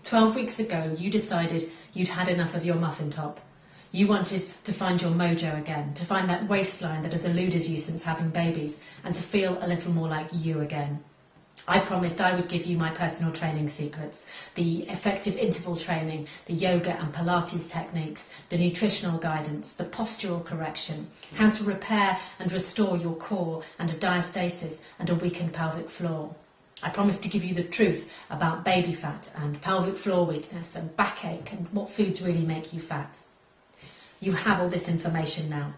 12 weeks ago, you decided you'd had enough of your muffin top. You wanted to find your mojo again, to find that waistline that has eluded you since having babies, and to feel a little more like you again. I promised I would give you my personal training secrets, the effective interval training, the yoga and Pilates techniques, the nutritional guidance, the postural correction, how to repair and restore your core and a diastasis and a weakened pelvic floor. I promised to give you the truth about baby fat and pelvic floor weakness and backache and what foods really make you fat. You have all this information now.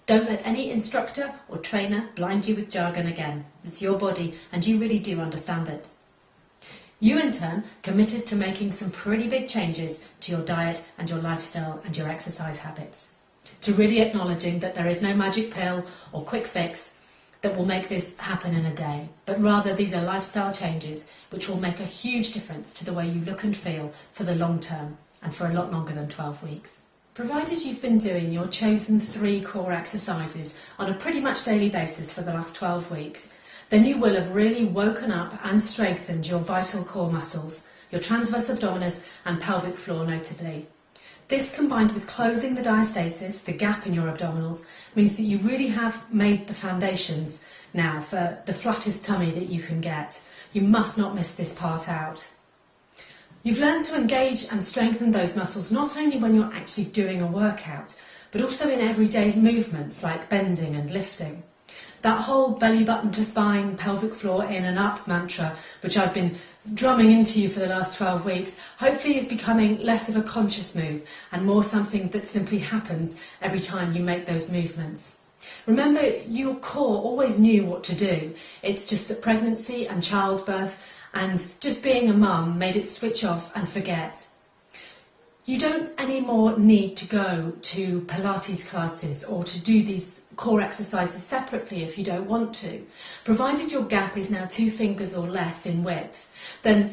Don't let any instructor or trainer blind you with jargon again. It's your body and you really do understand it. You in turn committed to making some pretty big changes to your diet and your lifestyle and your exercise habits. To really acknowledging that there is no magic pill or quick fix that will make this happen in a day, but rather these are lifestyle changes which will make a huge difference to the way you look and feel for the long term and for a lot longer than 12 weeks. Provided you've been doing your chosen 3 core exercises on a pretty much daily basis for the last 12 weeks, then you will have really woken up and strengthened your vital core muscles, your transverse abdominis and pelvic floor notably. This, combined with closing the diastasis, the gap in your abdominals, means that you really have made the foundations now for the flattest tummy that you can get. You must not miss this part out. You've learned to engage and strengthen those muscles not only when you're actually doing a workout, but also in everyday movements like bending and lifting. That whole belly button to spine, pelvic floor in and up mantra, which I've been drumming into you for the last 12 weeks, hopefully is becoming less of a conscious move and more something that simply happens every time you make those movements. Remember, your core always knew what to do. It's just that pregnancy and childbirth and just being a mum made it switch off and forget. You don't anymore need to go to Pilates classes or to do these core exercises separately if you don't want to. Provided your gap is now 2 fingers or less in width, then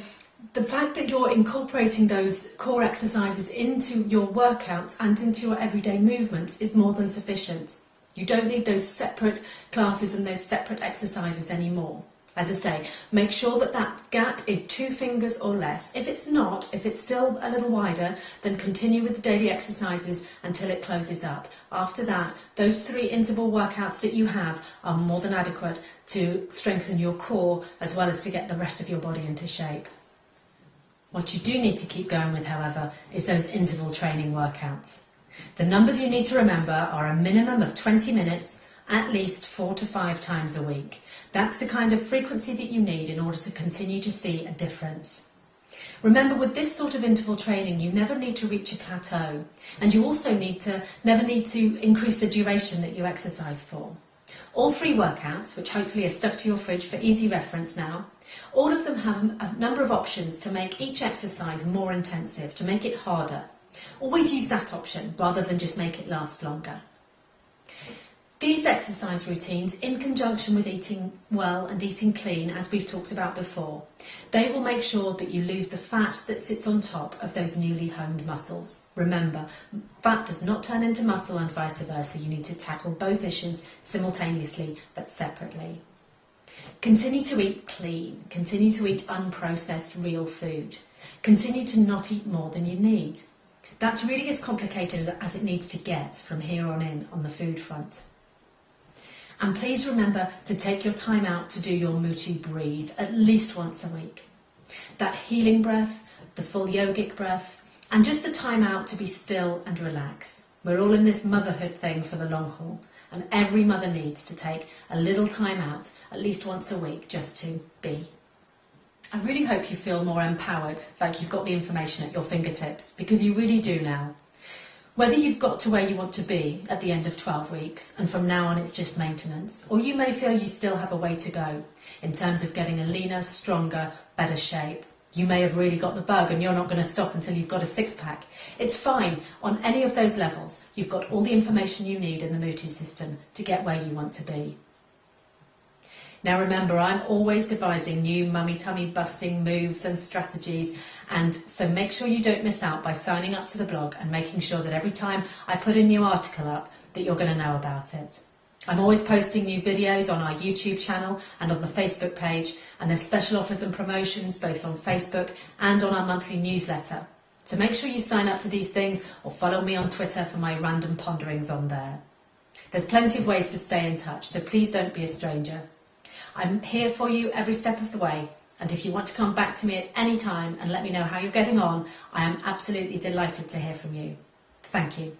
the fact that you're incorporating those core exercises into your workouts and into your everyday movements is more than sufficient. You don't need those separate classes and those separate exercises anymore. As I say, make sure that that gap is 2 fingers or less. If it's not, if it's still a little wider, then continue with the daily exercises until it closes up. After that, those 3 interval workouts that you have are more than adequate to strengthen your core as well as to get the rest of your body into shape. What you do need to keep going with, however, is those interval training workouts. The numbers you need to remember are a minimum of 20 minutes, at least 4 to 5 times a week. That's the kind of frequency that you need in order to continue to see a difference. Remember, with this sort of interval training, you never need to reach a plateau, and you also never need to increase the duration that you exercise for. All 3 workouts, which hopefully are stuck to your fridge for easy reference now, all of them have a number of options to make each exercise more intensive, to make it harder. Always use that option rather than just make it last longer. These exercise routines, in conjunction with eating well and eating clean, as we've talked about before, they will make sure that you lose the fat that sits on top of those newly honed muscles. Remember, fat does not turn into muscle and vice versa. You need to tackle both issues simultaneously but separately. Continue to eat clean. Continue to eat unprocessed real food. Continue to not eat more than you need. That's really as complicated as it needs to get from here on in on the food front. And please remember to take your time out to do your Mutu breathe at least once a week. That healing breath, the full yogic breath, and just the time out to be still and relax. We're all in this motherhood thing for the long haul, and every mother needs to take a little time out at least once a week just to be. I really hope you feel more empowered, like you've got the information at your fingertips, because you really do now. Whether you've got to where you want to be at the end of 12 weeks and from now on it's just maintenance, or you may feel you still have a way to go in terms of getting a leaner, stronger, better shape. You may have really got the bug and you're not going to stop until you've got a 6-pack. It's fine. On any of those levels, you've got all the information you need in the Mutu system to get where you want to be. Now remember, I'm always devising new mummy tummy busting moves and strategies, and so make sure you don't miss out by signing up to the blog and making sure that every time I put a new article up that you're going to know about it. I'm always posting new videos on our YouTube channel and on the Facebook page, and there's special offers and promotions both on Facebook and on our monthly newsletter. So make sure you sign up to these things or follow me on Twitter for my random ponderings on there. There's plenty of ways to stay in touch, so please don't be a stranger. I'm here for you every step of the way, and if you want to come back to me at any time and let me know how you're getting on, I am absolutely delighted to hear from you. Thank you.